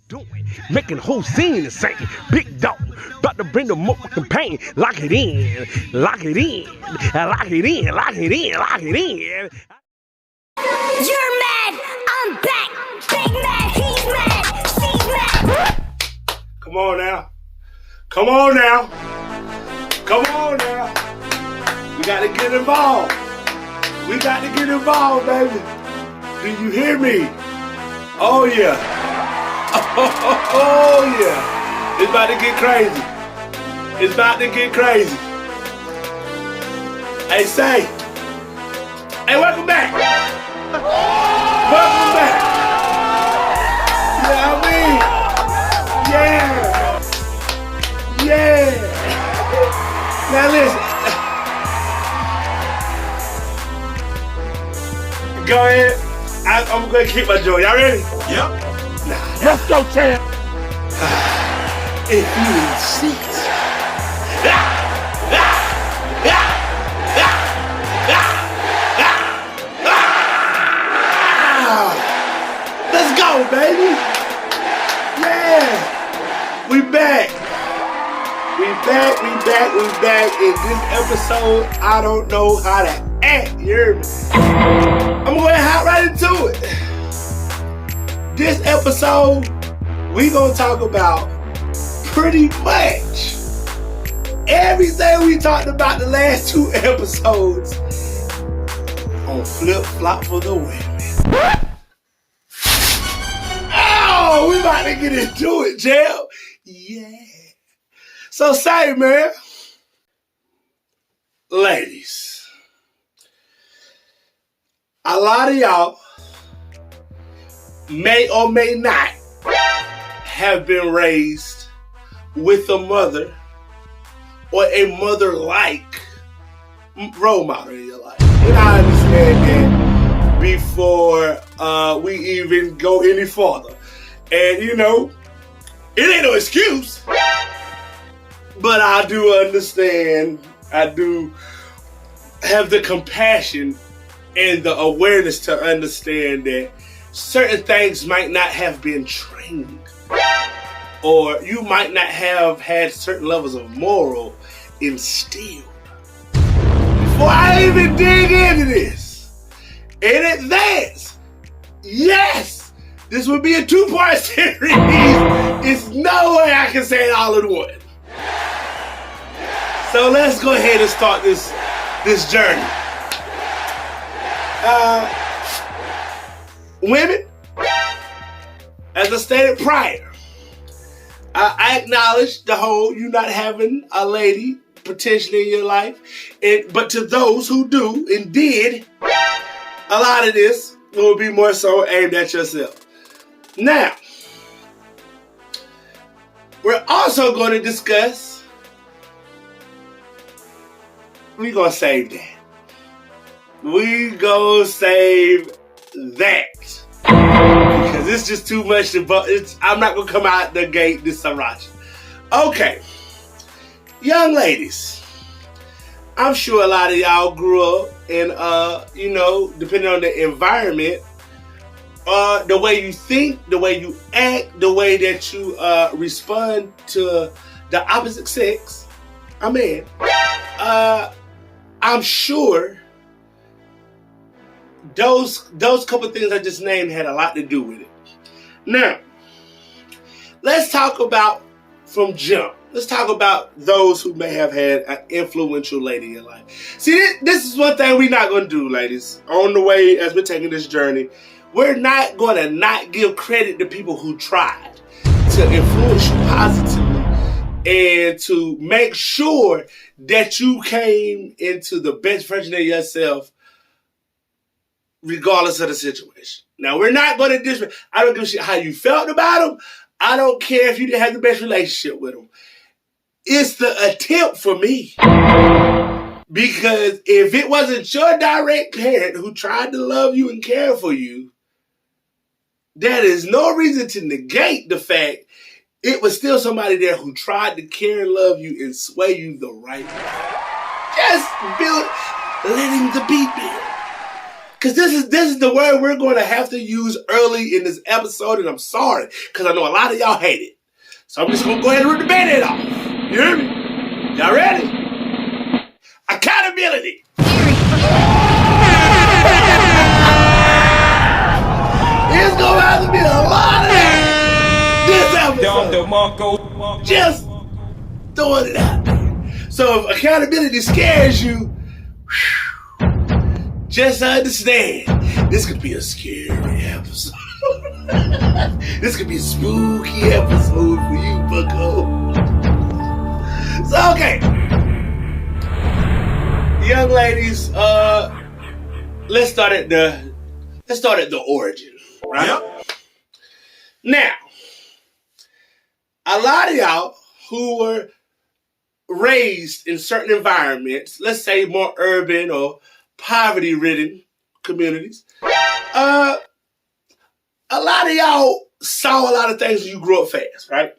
doing, making the whole scene insane. Big dog, about to bring the motherfucking pain. Lock it in, lock it in, lock it in, lock it in, lock it in. You're mad, I'm back. Big mad, he's mad, she's mad. Come on now. Come on now. Come on now. We got to get involved. We got to get involved, baby. Do you hear me? Oh, yeah. Oh, yeah. It's about to get crazy. It's about to get crazy. Hey, say. Hey, welcome back. Welcome back. You know what I mean? Yeah. Yeah. Now listen. Go ahead. I'm going to keep my joy. Y'all ready? Yep. Let's go, champ. If you insist. Let's go, baby. Yeah. We back. We back. In this episode, I don't know how to act. You hear me? I'm going to hop right into it. This episode, we gonna talk about pretty much everything we talked about the last 2 episodes on Flip Flop for the Women. Oh, we about to get into it, Jell. Yeah. So say, man, ladies, a lot of y'all may or may not have been raised with a mother or a mother-like role model in your life. And I understand that before we even go any farther. And you know, it ain't no excuse, but I do understand, I do have the compassion and the awareness to understand that certain things might not have been trained, or you might not have had certain levels of moral instilled. Before I even dig into this, in advance, yes, this would be a 2-part series. It's no way I can say it all in one. So let's go ahead and start this journey. Women, as I stated prior, I acknowledge the whole you not having a lady potentially in your life, but to those who do and did, a lot of this will be more so aimed at yourself. Now, we're also going to discuss, we're going to save that. We gonna save that because it's just too much to. I'm not gonna come out the gate this sriracha. Okay, young ladies, I'm sure a lot of y'all grew up in, you know, depending on the environment, the way you think, the way you act, the way that you respond to the opposite sex. I mean, I'm sure. Those couple things I just named had a lot to do with it. Now, let's talk about from jump. Let's talk about those who may have had an influential lady in your life. See, this is one thing we're not going to do, ladies. On the way, as we're taking this journey, we're not going to not give credit to people who tried to influence you positively and to make sure that you came into the best version of yourself regardless of the situation. Now, we're not going to disrespect. I don't give a shit how you felt about them. I don't care if you didn't have the best relationship with them. It's the attempt for me. Because if it wasn't your direct parent who tried to love you and care for you, that is no reason to negate the fact it was still somebody there who tried to care and love you and sway you the right way. Just letting the beat build. Because this is the word we're going to have to use early in this episode, and I'm sorry, because I know a lot of y'all hate it. So I'm just going to go ahead and rip the Band-Aid off. You hear me? Y'all ready? Accountability. It's going to have to be a lot of that this episode. Just throwing it out there. So if accountability scares you, just understand, this could be a scary episode. This could be a spooky episode for you, bucko. So, okay. Young ladies, let's start at the origin, right? Yep. Now, a lot of y'all who were raised in certain environments, let's say more urban or poverty-ridden communities, a lot of y'all saw a lot of things when you grew up fast, right?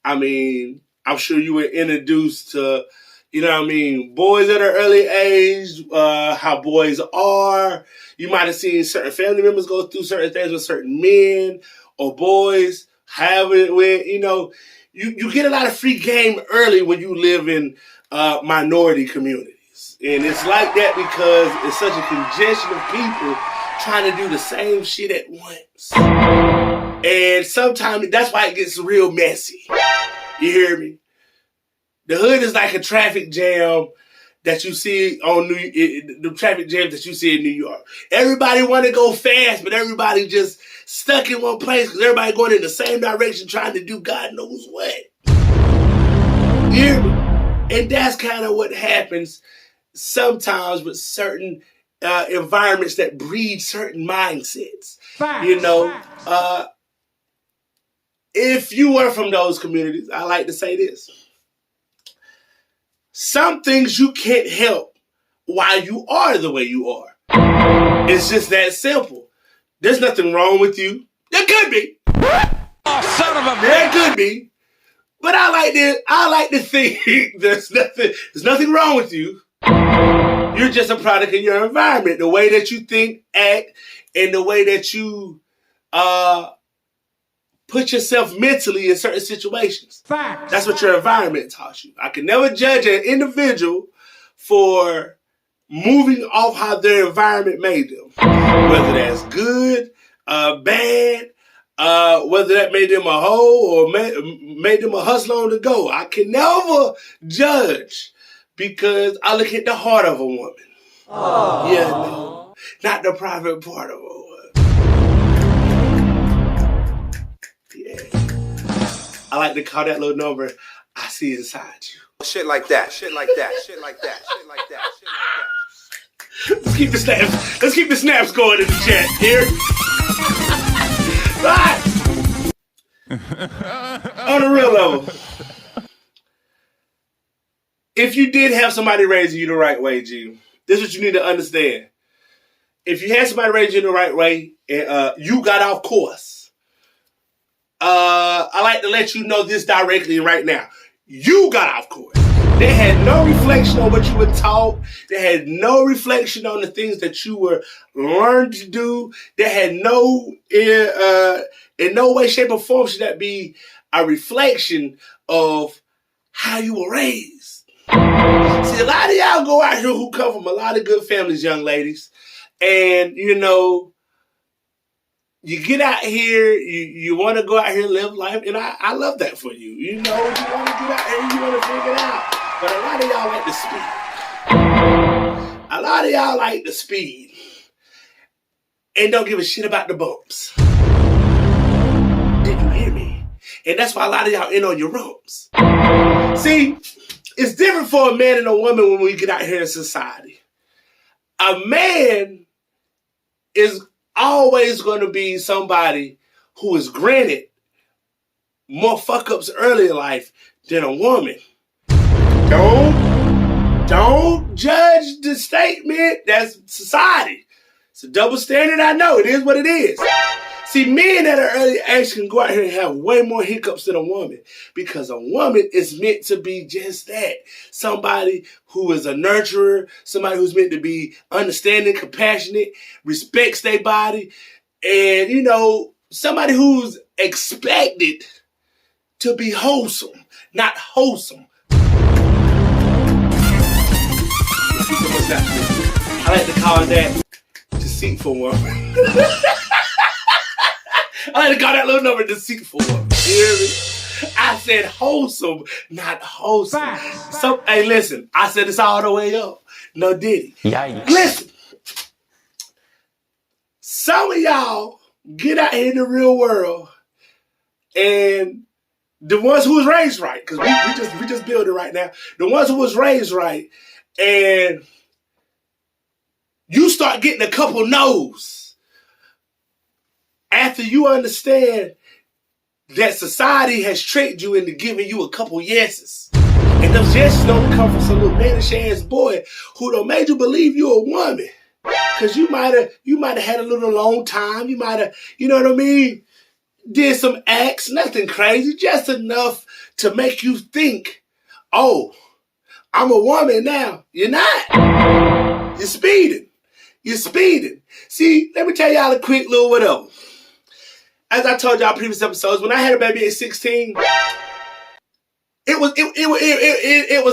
I mean, I'm sure you were introduced to, you know what I mean, boys at an early age, how boys are. You might have seen certain family members go through certain things with certain men or boys, have it with, you know, you get a lot of free game early when you live in minority communities. And it's like that because it's such a congestion of people trying to do the same shit at once. And sometimes that's why it gets real messy. You hear me? The hood is like a traffic jam that you see on the traffic jams that you see in New York. Everybody want to go fast, but everybody just stuck in one place because everybody going in the same direction trying to do God knows what. You hear me? And that's kind of what happens sometimes with certain environments that breed certain mindsets. Facts, you know, if you were from those communities, I like to say this. Some things you can't help why you are the way you are. It's just that simple. There's nothing wrong with you. There could be. Oh, son of a bitch. There could be. But I like to think there's nothing wrong with you. You're just a product of your environment. The way that you think, act, and the way that you put yourself mentally in certain situations. Facts. That's what your environment taught you. I can never judge an individual for moving off how their environment made them. Whether that's good, bad, whether that made them a hoe or made them a hustler on the go. I can never judge because I look at the heart of a woman. Aww. Yeah, no, not the private part of a woman. Yeah. I like to call that little number, I see inside you. Shit like that, shit like that, shit like that, shit like that, shit like that. Let's keep the snaps. Let's keep the snaps going in the chat here. Right. On a real level, if you did have somebody raising you the right way, G, this is what you need to understand. If you had somebody raising you the right way and you got off course, I like to let you know this directly right now. You got off course. They had no reflection on what you were taught. They had no reflection on the things that you were learned to do. They had no, in no way, shape, or form should that be a reflection of how you were raised. See, a lot of y'all go out here who come from a lot of good families, young ladies, and, you know, you get out here, you want to go out here and live life, and I love that for you. You know, you want to get out here and you want to figure it out. But a lot of y'all like the speed. A lot of y'all like the speed and don't give a shit about the bumps. Did you hear me? And that's why a lot of y'all in on your rumps. See, it's different for a man and a woman when we get out here in society. A man is always going to be somebody who is granted more fuck-ups early in life than a woman. Don't judge the statement. That's society. It's a double standard, I know. It is what it is. See, men at an early age can go out here and have way more hiccups than a woman because a woman is meant to be just that. Somebody who is a nurturer, somebody who's meant to be understanding, compassionate, respects their body, and, you know, somebody who's expected to be wholesome, not wholesome. I like to call that deceitful woman. I like to call that little number deceitful woman. You hear me? I said wholesome, not wholesome. So, hey, listen, I said this all the way up. No diddy. Yikes. Listen, some of y'all get out here in the real world, and the ones who was raised right, because we just build it right now. The ones who was raised right, and you start getting a couple no's after you understand that society has tricked you into giving you a couple yeses. And those yeses don't come from some little mannish ass boy who done made you believe you're a woman. Cause you might have had a little long time. You might have, you know what I mean? Did some acts, nothing crazy, just enough to make you think, oh, I'm a woman now. You're not. You're speeding. You're speeding. See, let me tell y'all a quick little whatever. As I told y'all previous episodes, when I had a baby at 16, it was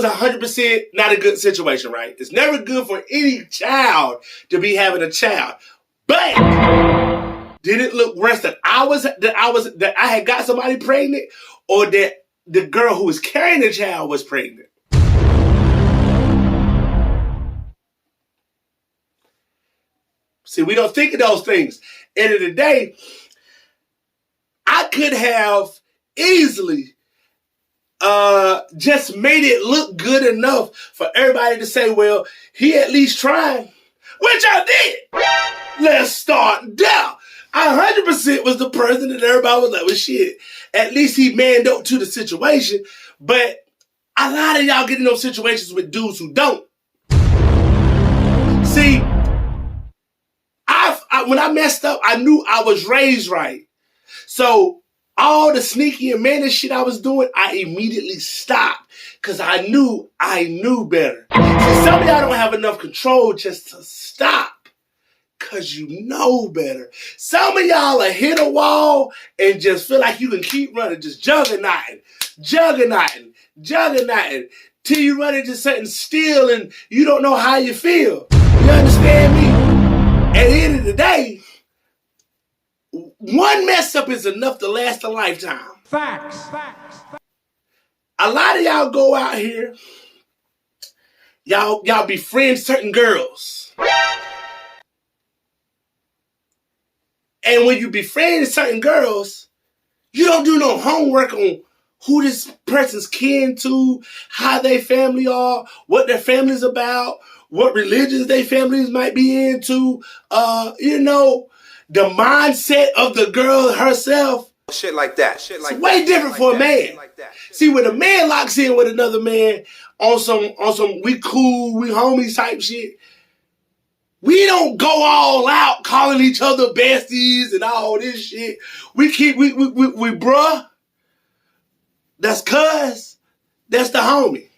100% not a good situation, right? It's never good for any child to be having a child. But did it look worse that I had got somebody pregnant, or that the girl who was carrying the child was pregnant? See, we don't think of those things. End of the day, I could have easily just made it look good enough for everybody to say, well, he at least trying, which I did. Let's start there. I 100% was the person that everybody was like, well, shit, at least he manned up to the situation. But a lot of y'all get in those situations with dudes who don't. See, when I messed up, I knew I was raised right. So all the sneaky and mannish shit I was doing, I immediately stopped because I knew better. See, some of y'all don't have enough control just to stop because you know better. Some of y'all will hit a wall and just feel like you can keep running, just juggernauting, till you run into something still and you don't know how you feel. You understand me? At the end of the day, one mess up is enough to last a lifetime. Facts. A lot of y'all go out here, y'all befriend certain girls. And when you befriend certain girls, you don't do no homework on who this person's kin to, how their family are, what their family's about, what religions their families might be into, the mindset of the girl herself. Shit like that. It's way different for a man. See, when a man locks in with another man on some we cool, we homies type shit, we don't go all out calling each other besties and all this shit. We bruh. That's cuz. That's the homie.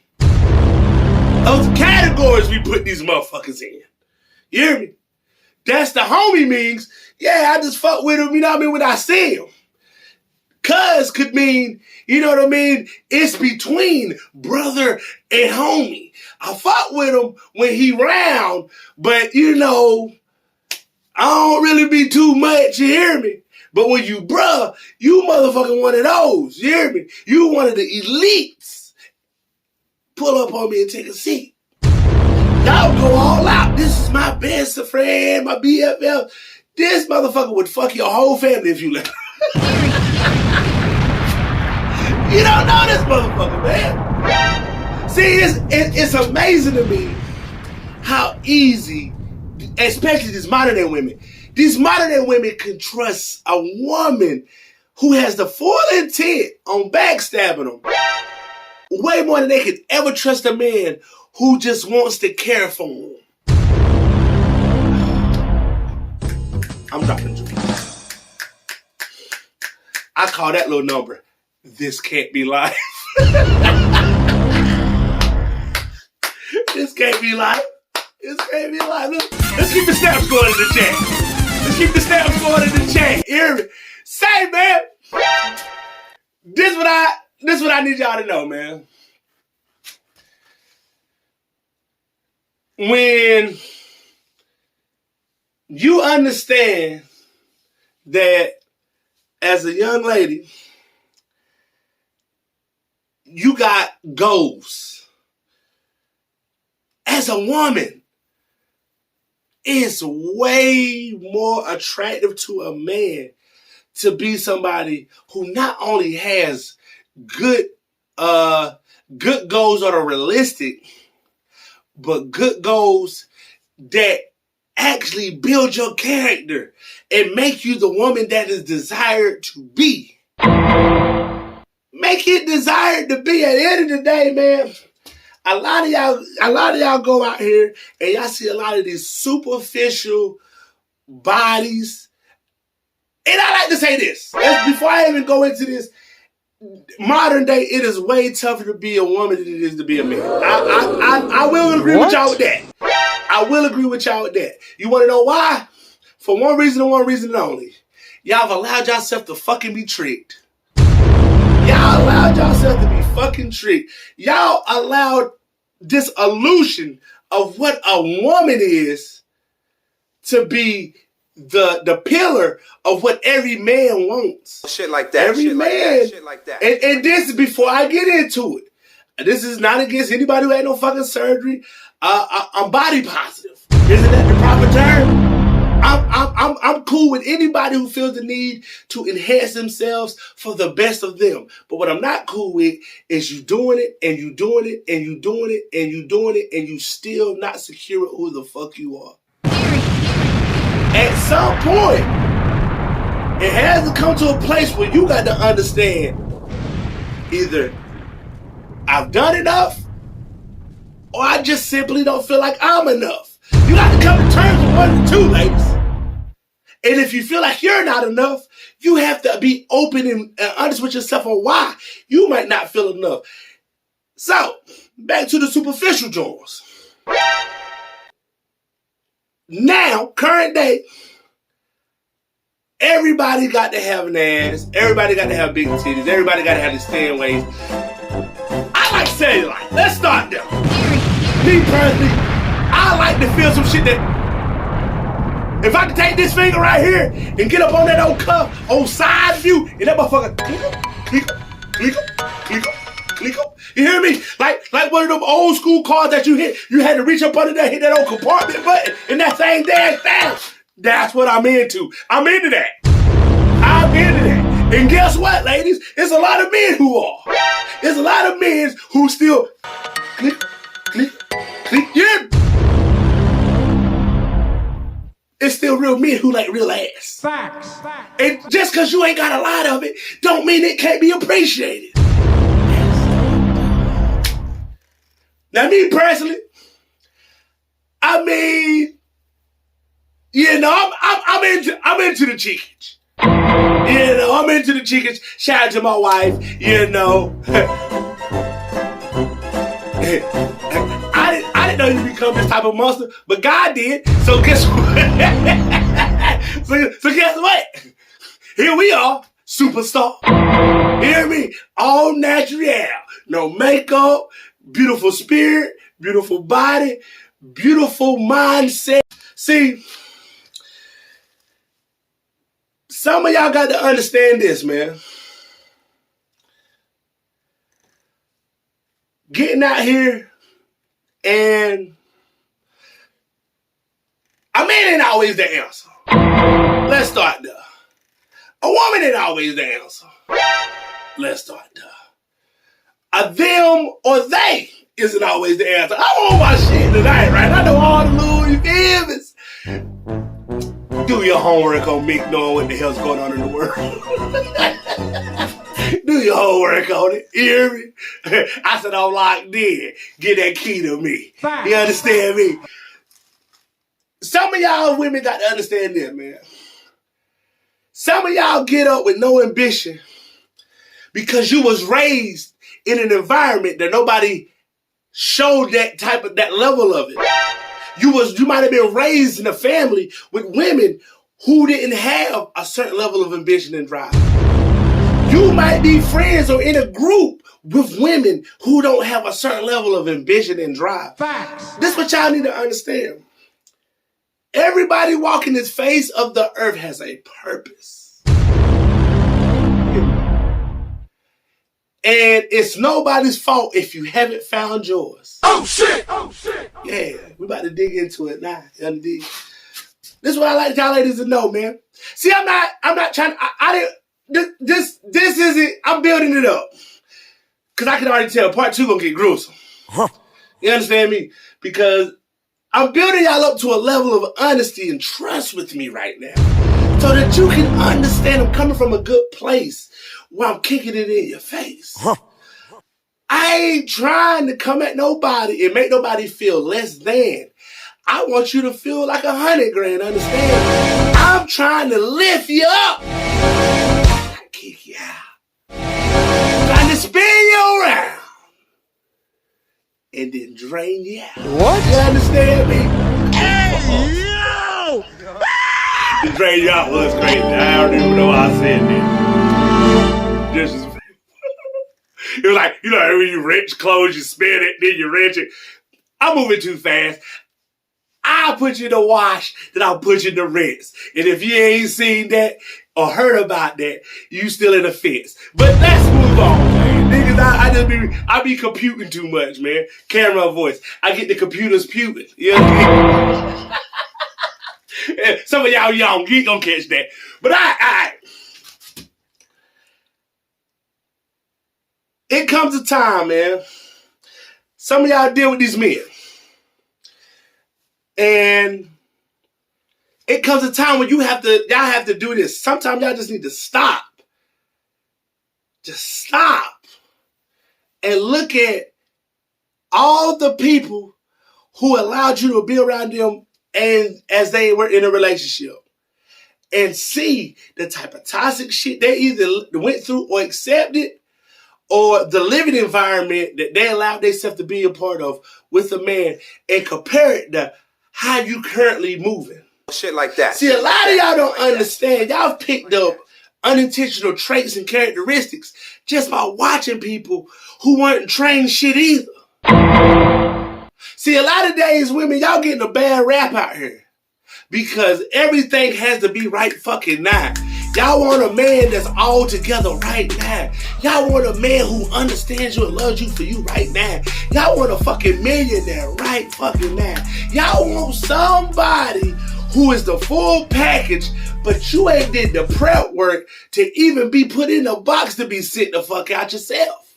Those categories we put these motherfuckers in. You hear me? That's the homie means, yeah, I just fuck with him, you know what I mean, when I see him. Cuz could mean, you know what I mean, it's between brother and homie. I fuck with him when he round, but you know, I don't really be too much, you hear me? But when you bruh, you motherfucking one of those, you hear me? You one of the elites. Pull up on me and take a seat. Y'all go all out. This is my best friend, my BFF. This motherfucker would fuck your whole family if you let him. You don't know this motherfucker, man. See, it's amazing to me how easy, especially these modern day women can trust a woman who has the full intent on backstabbing them way more than they could ever trust a man who just wants to care for them. I'm dropping jewels. I call that little number, this can't be life. This can't be life. This can't be life. Let's keep the snaps going in the chat. Let's keep the snaps going in the chat. Hear me? Say, man. This what I need y'all to know, man. When you understand that as a young lady, you got goals. As a woman, it's way more attractive to a man to be somebody who not only has good goals that are realistic, but good goals that actually build your character and make you the woman that is desired to be. Make it desired to be. At the end of the day, man, a lot of y'all go out here and y'all see a lot of these superficial bodies. And I like to say this, before I even go into this, modern day, it is way tougher to be a woman than it is to be a man. I will agree with y'all with that. I will agree with y'all with that. You want to know why? For one reason and one reason only. Y'all have allowed yourself to fucking be tricked. Y'all allowed yourself to be fucking tricked. Y'all allowed this illusion of what a woman is to be the pillar of what every man wants. Shit like that. Every shit man. Like that, shit like that. And this is before I get into it. This is not against anybody who had no fucking surgery. I'm body positive. Isn't that the proper term? I'm cool with anybody who feels the need to enhance themselves for the best of them. But what I'm not cool with is you doing it and you doing it and you doing it and you doing it and you still not secure with who the fuck you are. At some point, it has to come to a place where you got to understand either I've done enough or I just simply don't feel like I'm enough. You got to come to terms with one of the two, ladies. And if you feel like you're not enough, you have to be open and honest with yourself on why you might not feel enough. So, back to the superficial drawers. Now, current day, everybody got to have an ass. Everybody got to have big titties. Everybody got to have the stand waist. I like cellulite. Let's start there. Me personally, I like to feel some shit that if I could take this finger right here and get up on that old cuff, on side view, and that motherfucker click up, click up, click up, click up. You hear me? Like one of them old school cars that you hit. You had to reach up under there, hit that old compartment button, and that thing dash down. That's what I'm into. I'm into that. I'm into that. And guess what, ladies? There's a lot of men who are. There's a lot of men who still click, click, click. Yeah. It's still real men who like real ass. Facts. And just because you ain't got a lot of it, don't mean it can't be appreciated. Now, me personally, I mean, you know, I'm into the cheekage. You know, I'm into the cheekage. Shout out to my wife. You know, I didn't know you become this type of monster, but God did. So guess what? so guess what? Here we are, superstar. Hear me? All natural, no makeup, beautiful spirit, beautiful body, beautiful mindset. See, some of y'all got to understand this, man. Getting out here and a man ain't always the answer. Let's start there. A woman ain't always the answer. Let's start there. A them or they isn't always the answer. I want my shit tonight, right? I know all the Louis Vuittons. Do your homework on me knowing what the hell's going on in the world. Do your homework on it. You hear me? I said I'm locked in. Get that key to me. You understand me? Some of y'all women got to understand this, man. Some of y'all get up with no ambition because you was raised in an environment that nobody showed that level of it. You might have been raised in a family with women who didn't have a certain level of ambition and drive. You might be friends or in a group with women who don't have a certain level of ambition and drive. Facts. This is what y'all need to understand. Everybody walking this face of the earth has a purpose. And it's nobody's fault if you haven't found yours. Oh shit! Oh shit! Yeah, we about to dig into it now. This is what I like y'all ladies to know, man. See, I'm not trying. This isn't. I'm building it up because I can already tell part 2 gonna get gruesome. Huh. You understand me? Because I'm building y'all up to a level of honesty and trust with me right now, so that you can understand I'm coming from a good place while I'm kicking it in your face. Huh. I ain't trying to come at nobody and make nobody feel less than. I want you to feel like 100 grand, understand? I'm trying to lift you up. I kick you out. Trying to spin you around. And then drain you out. What? You understand me? Hey, yo! The drain you out was crazy. I don't even know how I said this. This is... It was like, you know, when you wrench clothes, you spin it, then you wrench it. I'm moving too fast. I'll put you in the wash, then I'll put you in the rinse. And if you ain't seen that or heard about that, you still in the fence. But let's move on, man. Niggas, I be computing too much, man. Camera voice. I get the computers puting. You know what I mean? Some of y'all young, you ain't gonna catch that. But it comes a time, man. Some of y'all deal with these men. And it comes a time when y'all have to do this. Sometimes y'all just need to stop. Just stop. And look at all the people who allowed you to be around them and as they were in a relationship. And see the type of toxic shit they either went through or accepted, or the living environment that they allowed themselves to be a part of with a man, and compare it to how you currently moving. Shit like that. See, a lot of y'all don't understand. Y'all picked up unintentional traits and characteristics just by watching people who weren't trained shit either. See, a lot of days, women, y'all getting a bad rap out here because everything has to be right fucking now. Y'all want a man that's all together right now. Y'all want a man who understands you and loves you for you right now. Y'all want a fucking millionaire right fucking now. Y'all want somebody who is the full package, but you ain't did the prep work to even be put in a box to be sent the fuck out yourself.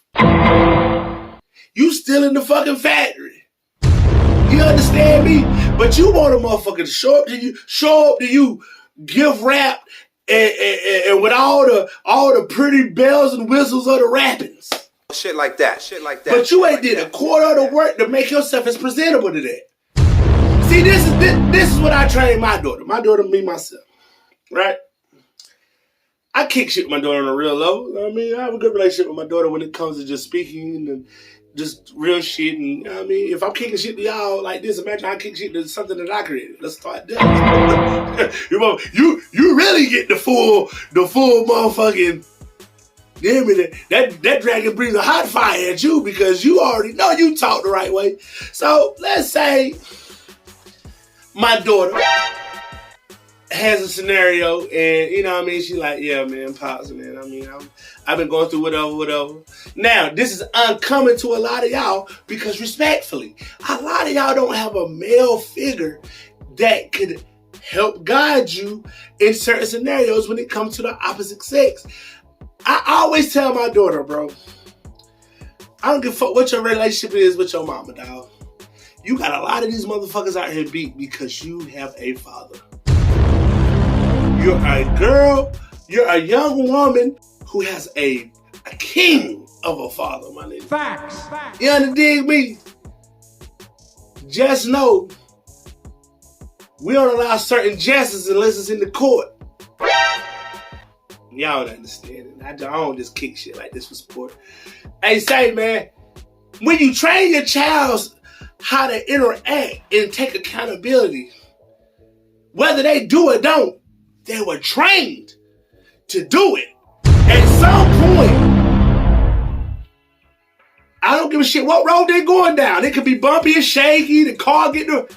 You still in the fucking factory. You understand me? But you want a motherfucker to show up to you, gift wrapped, and with all the pretty bells and whistles of the rappings. Shit like that. Shit like that. But you ain't did a quarter of the work to make yourself as presentable to that. See, this is what I train my daughter. My daughter, me, myself. Right? I kick shit with my daughter on a real level. I mean, I have a good relationship with my daughter when it comes to just speaking and just real shit. And I mean, if I'm kicking shit to y'all like this, imagine I kick shit to something that I created. Let's start there. you really get the full motherfucking. Damn it, that dragon brings a hot fire at you because you already know you talk the right way. So let's say my daughter has a scenario, and you know what I mean, she's like, yeah, man, pops, man. I mean, I've been going through whatever. Now, this is uncommon to a lot of y'all because respectfully, a lot of y'all don't have a male figure that could help guide you in certain scenarios when it comes to the opposite sex. I always tell my daughter, bro, I don't give a fuck what your relationship is with your mama, dog. You got a lot of these motherfuckers out here beat because you have a father. You're a girl, you're a young woman who has a king of a father, my nigga. Facts. You understand me? Just know, we don't allow certain justice unless it's in the court. Y'all don't understand it. I don't just kick shit like this for sport. Hey, say, man, when you train your child how to interact and take accountability, whether they do or don't, they were trained to do it. At some point, I don't give a shit what road they're going down. It could be bumpy and shaky, the car getting...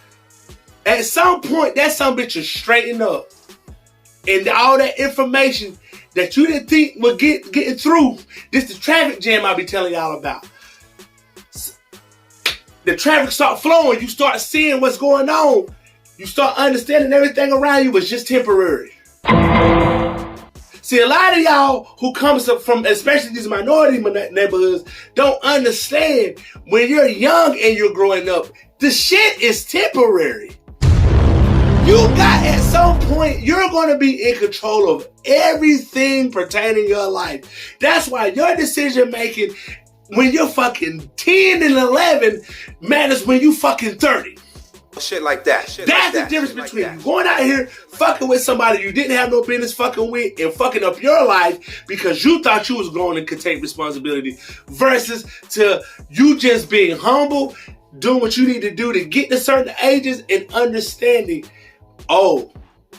At some point, that some bitch will straighten up. And all that information that you didn't think would getting through, this the traffic jam I be telling y'all about. The traffic start flowing, you start seeing what's going on. You start understanding everything around you was just temporary. See, a lot of y'all who comes up from, especially these minority neighborhoods, don't understand when you're young and you're growing up, the shit is temporary. You got, at some point, you're going to be in control of everything pertaining to your life. That's why your decision making when you're fucking 10 and 11 matters when you fucking 30. Shit like that. That's the difference between going out here fucking with somebody you didn't have no business fucking with and fucking up your life because you thought you was grown and could take responsibility versus to you just being humble, doing what you need to do to get to certain ages and understanding, oh,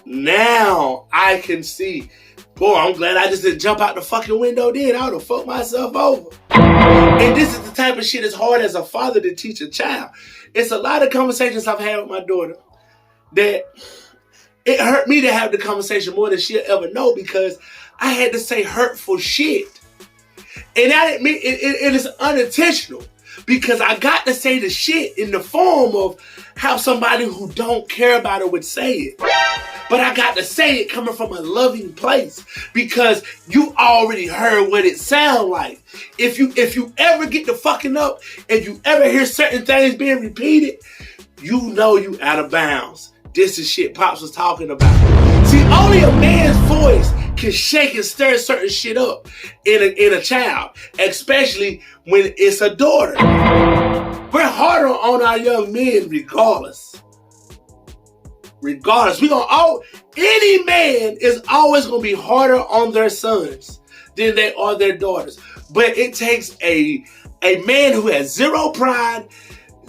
now I can see. Boy, I'm glad I just didn't jump out the fucking window then. I would have fucked myself over. And this is the type of shit that's hard as a father to teach a child. It's a lot of conversations I've had with my daughter that it hurt me to have the conversation more than she'll ever know because I had to say hurtful shit. And I didn't mean it is unintentional because I got to say the shit in the form of how somebody who don't care about it would say it. But I got to say it coming from a loving place because you already heard what it sound like. If you ever get to fucking up and you ever hear certain things being repeated, you know you out of bounds. This is shit Pops was talking about. See, only a man's voice can shake and stir certain shit up in a child, especially when it's a daughter. We're harder on our young men regardless. Any man is always going to be harder on their sons than they are their daughters. But it takes a man who has zero pride,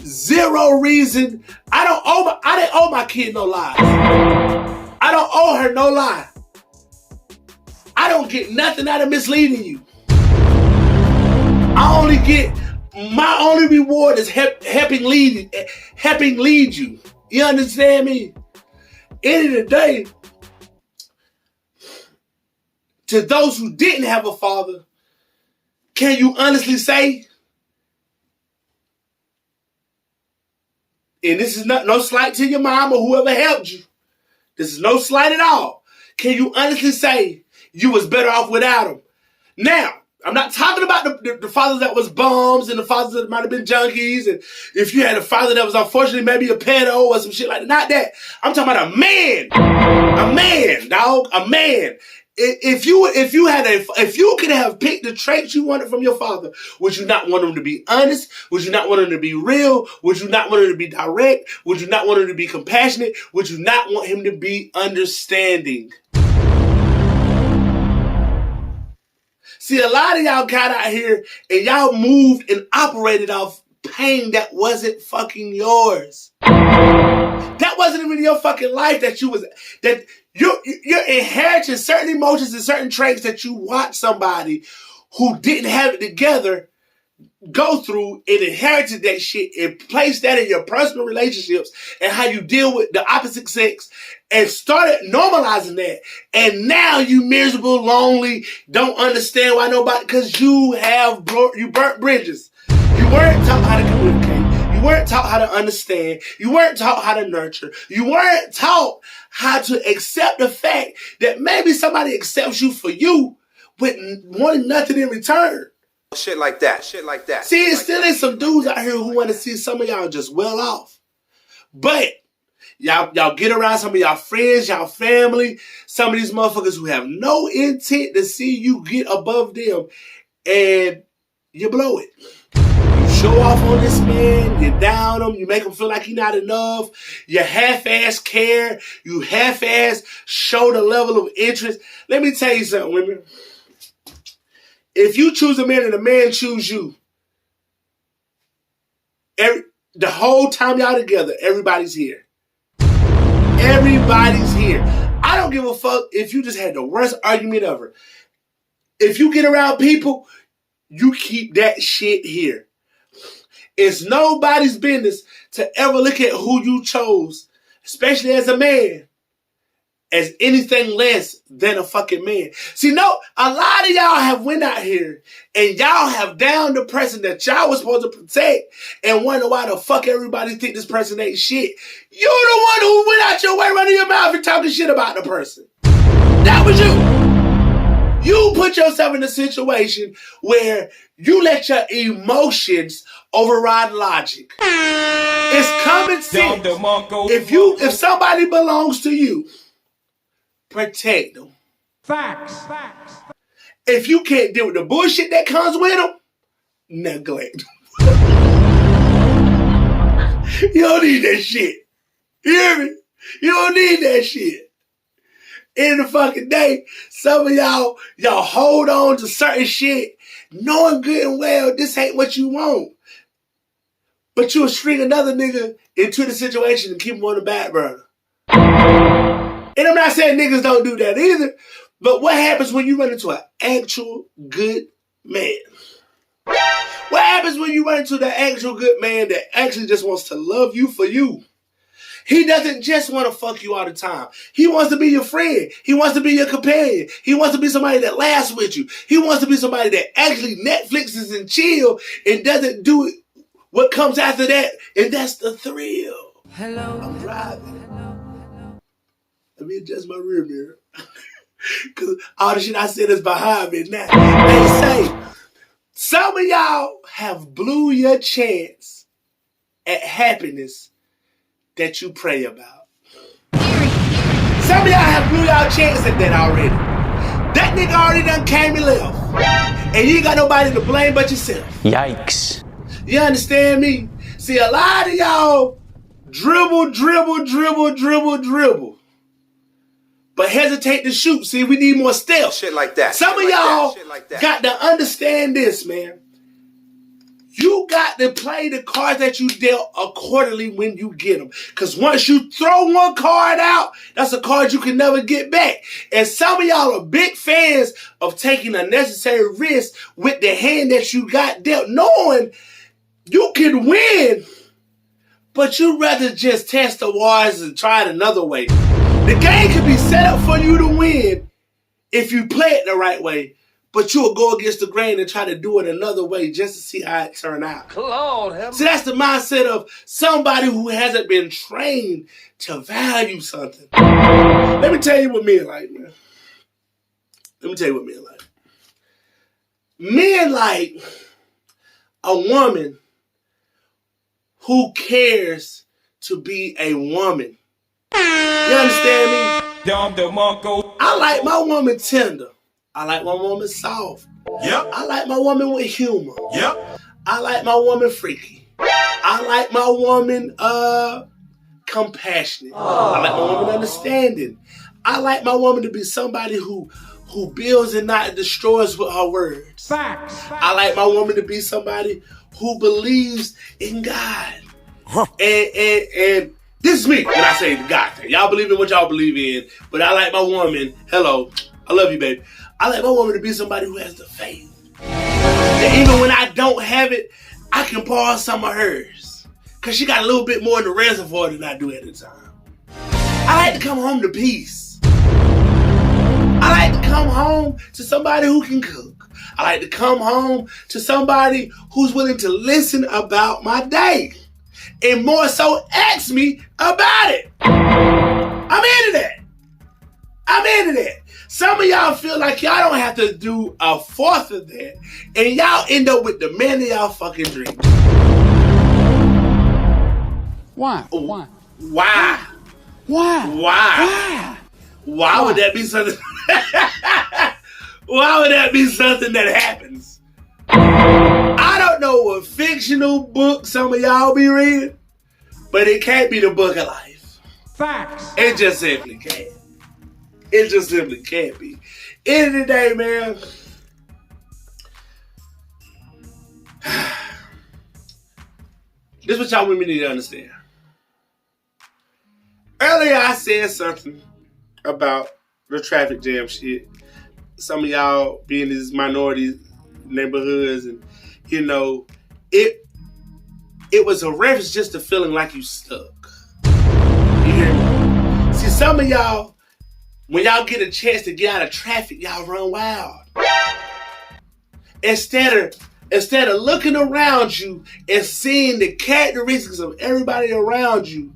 zero reason. I didn't owe my kid no lies. I don't owe her no lie. I don't get nothing out of misleading you. My only reward is helping lead you. You understand me? End of the day, to those who didn't have a father, can you honestly say, and this is no slight to your mom or whoever helped you, this is no slight at all, can you honestly say you was better off without him? Now, I'm not talking about the fathers that was bums and the fathers that might have been junkies, and if you had a father that was unfortunately maybe a pedo or some shit like that. Not that. I'm talking about a man, dog, a man. If you could have picked the traits you wanted from your father, would you not want him to be honest? Would you not want him to be real? Would you not want him to be direct? Would you not want him to be compassionate? Would you not want him to be understanding? See, a lot of y'all got out here and y'all moved and operated off pain that wasn't fucking yours. That wasn't even your fucking life that you're inheriting certain emotions and certain traits that you watch somebody who didn't have it together go through and inherited that shit and placed that in your personal relationships and how you deal with the opposite sex and started normalizing that. And now you miserable, lonely, don't understand why nobody, because you burnt bridges. You weren't taught how to communicate. You weren't taught how to understand. You weren't taught how to nurture. You weren't taught how to accept the fact that maybe somebody accepts you for you with wanting nothing in return. Shit like that. See, it still is some dudes out here who want to see some of y'all just well off. But y'all get around some of y'all friends, y'all family, some of these motherfuckers who have no intent to see you get above them, and you blow it. You show off on this man, you down him, you make him feel like he's not enough, you half-ass care, you half-ass show the level of interest. Let me tell you something, women. If you choose a man and a man choose you, the whole time y'all together, everybody's here. Everybody's here. I don't give a fuck if you just had the worst argument ever. If you get around people, you keep that shit here. It's nobody's business to ever look at who you chose, especially as a man, as anything less than a fucking man. See, no, a lot of y'all have went out here and y'all have downed the person that y'all was supposed to protect and wonder why the fuck everybody think this person ain't shit. You're the one who went out your way running your mouth and talking shit about the person. That was you. You put yourself in a situation where you let your emotions override logic. It's common sense. If somebody belongs to you, protect them. Facts. If you can't deal with the bullshit that comes with them, neglect. You don't need that shit. You hear me? You don't need that shit. In the fucking day, some of y'all hold on to certain shit, knowing good and well this ain't what you want. But you'll string another nigga into the situation and keep him on the back burner. And I'm not saying niggas don't do that either, but what happens when you run into an actual good man? What happens when you run into the actual good man that actually just wants to love you for you? He doesn't just want to fuck you all the time. He wants to be your friend. He wants to be your companion. He wants to be somebody that laughs with you. He wants to be somebody that actually Netflixes and chill and doesn't do it what comes after that, and that's the thrill. Hello. I'm driving. Let me adjust my rear mirror. Because all the shit I said is behind me now. They say, some of y'all have blew your chance at happiness that you pray about. Some of y'all have blew y'all chance at that already. That nigga already done came and left. And you ain't got nobody to blame but yourself. Yikes. You understand me? See, a lot of y'all dribble, but hesitate to shoot. See, we need more steps. Shit like that. Some of y'all got to understand this, man. You got to play the cards that you dealt accordingly when you get them. Because once you throw one card out, that's a card you can never get back. And some of y'all are big fans of taking unnecessary risks with the hand that you got dealt, knowing you can win, but you'd rather just test the waters and try it another way. The game can be set up for you to win if you play it the right way, but you'll go against the grain and try to do it another way just to see how it turn out. So that's the mindset of somebody who hasn't been trained to value something. Let me tell you what men like, man. Men like a woman who cares to be a woman. You understand me? I like my woman tender. I like my woman soft. Yep. I like my woman with humor. Yep. I like my woman freaky. I like my woman compassionate. I like my woman understanding. I like my woman to be somebody who builds and not destroys with her words. Facts. I like my woman to be somebody who believes in God. And this is me when I say the God thing. Y'all believe in what y'all believe in, but I like my woman, hello, I love you, baby. I like my woman to be somebody who has the faith. That even when I don't have it, I can borrow some of hers. Because she got a little bit more in the reservoir than I do at the time. I like to come home to peace. I like to come home to somebody who can cook. I like to come home to somebody who's willing to listen about my day. And more so, ask me about it. I'm into that. Some of y'all feel like y'all don't have to do a fourth of that, and y'all end up with the man of y'all fucking dreams. Why? Why would that be something? Why would that be something that happens? I don't know what fictional book some of y'all be reading, but it can't be the book of life. Facts. It just simply can't. It just simply can't be. End of the day, man. This is what y'all women need to understand. Earlier I said something about the traffic jam shit. Some of y'all be in these minority neighborhoods, and you know, it was a reference just to feeling like you stuck. You hear me? See, some of y'all, when y'all get a chance to get out of traffic, y'all run wild. Instead of looking around you and seeing the characteristics of everybody around you,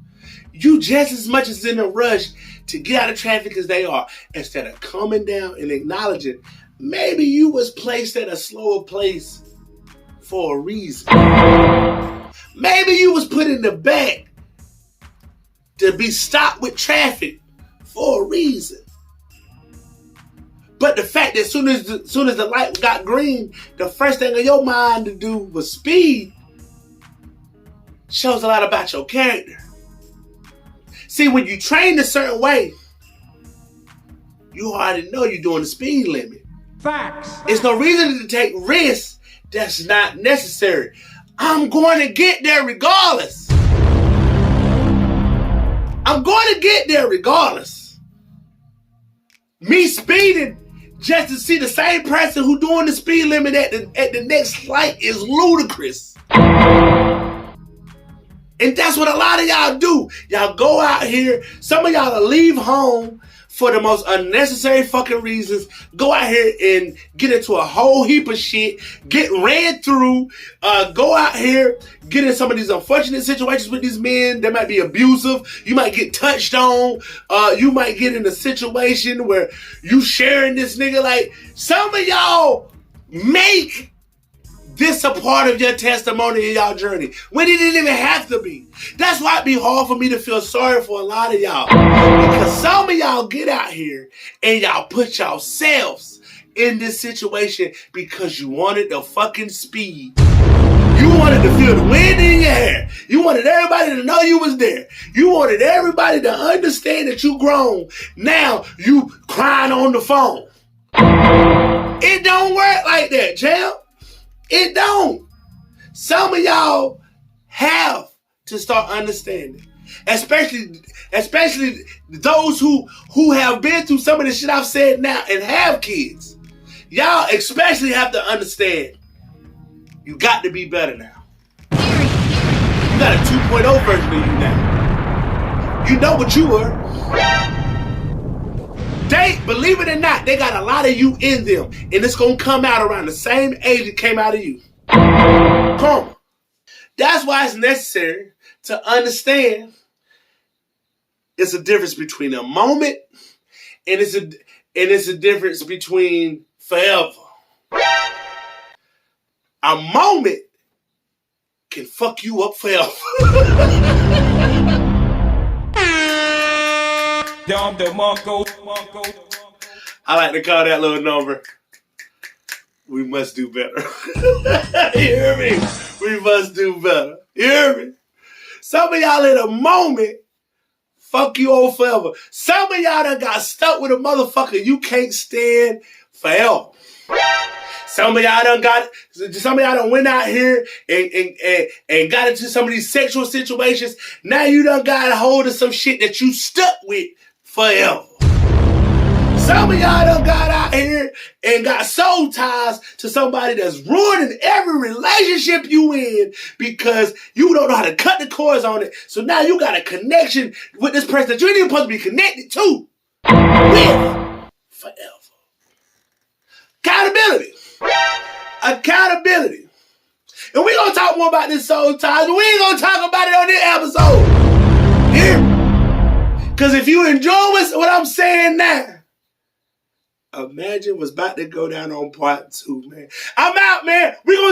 you just as much as in a rush to get out of traffic as they are. Instead of calming down and acknowledging, maybe you was placed at a slower place for a reason. Maybe you was put in the back to be stopped with traffic for a reason. But the fact that as soon as the light got green, the first thing on your mind to do was speed shows a lot about your character. See, when you train a certain way, you already know you're doing the speed limit. Facts. There's no reason to take risks that's not necessary. I'm going to get there regardless. I'm going to get there regardless. Me speeding just to see the same person who doing the speed limit at the next light is ludicrous. And that's what a lot of y'all do. Y'all go out here. Some of y'all will leave home for the most unnecessary fucking reasons. Go out here and get into a whole heap of shit. Get ran through. Go out here, get in some of these unfortunate situations with these men that might be abusive. You might get touched on. You might get in a situation where you sharing this nigga. Like, some of y'all make this a part of your testimony in y'all journey when it didn't even have to be. That's why it be hard for me to feel sorry for a lot of y'all. Because some of y'all get out here and y'all put yourselves in this situation because you wanted the fucking speed. You wanted to feel the wind in your hair. You wanted everybody to know you was there. You wanted everybody to understand that you grown. Now you crying on the phone. It don't work like that, champ. It don't. Some of y'all have to start understanding. Especially those who have been through some of the shit I've said now and have kids. Y'all especially have to understand. You got to be better now. You got a 2.0 version of you now. You know what you were. They, believe it or not, they got a lot of you in them. And it's going to come out around the same age it came out of you. Come. That's why it's necessary to understand it's a difference between a moment and it's a difference between forever. A moment can fuck you up forever. I like to call that little number, we must do better. You hear me? We must do better. You hear me? Some of y'all in a moment, fuck you over forever. Some of y'all done got stuck with a motherfucker you can't stand forever. Some of y'all done went out here and got into some of these sexual situations. Now you done got a hold of some shit that you stuck with forever. Some of y'all done got out here and got soul ties to somebody that's ruining every relationship you in because you don't know how to cut the cords on it. So now you got a connection with this person that you ain't even supposed to be connected to with forever. Accountability. And we're going to talk more about this soul ties, but we ain't going to talk about it on this episode. Yeah. Because if you enjoy what I'm saying now, imagine what's about to go down on part 2, man. I'm out, man. We're going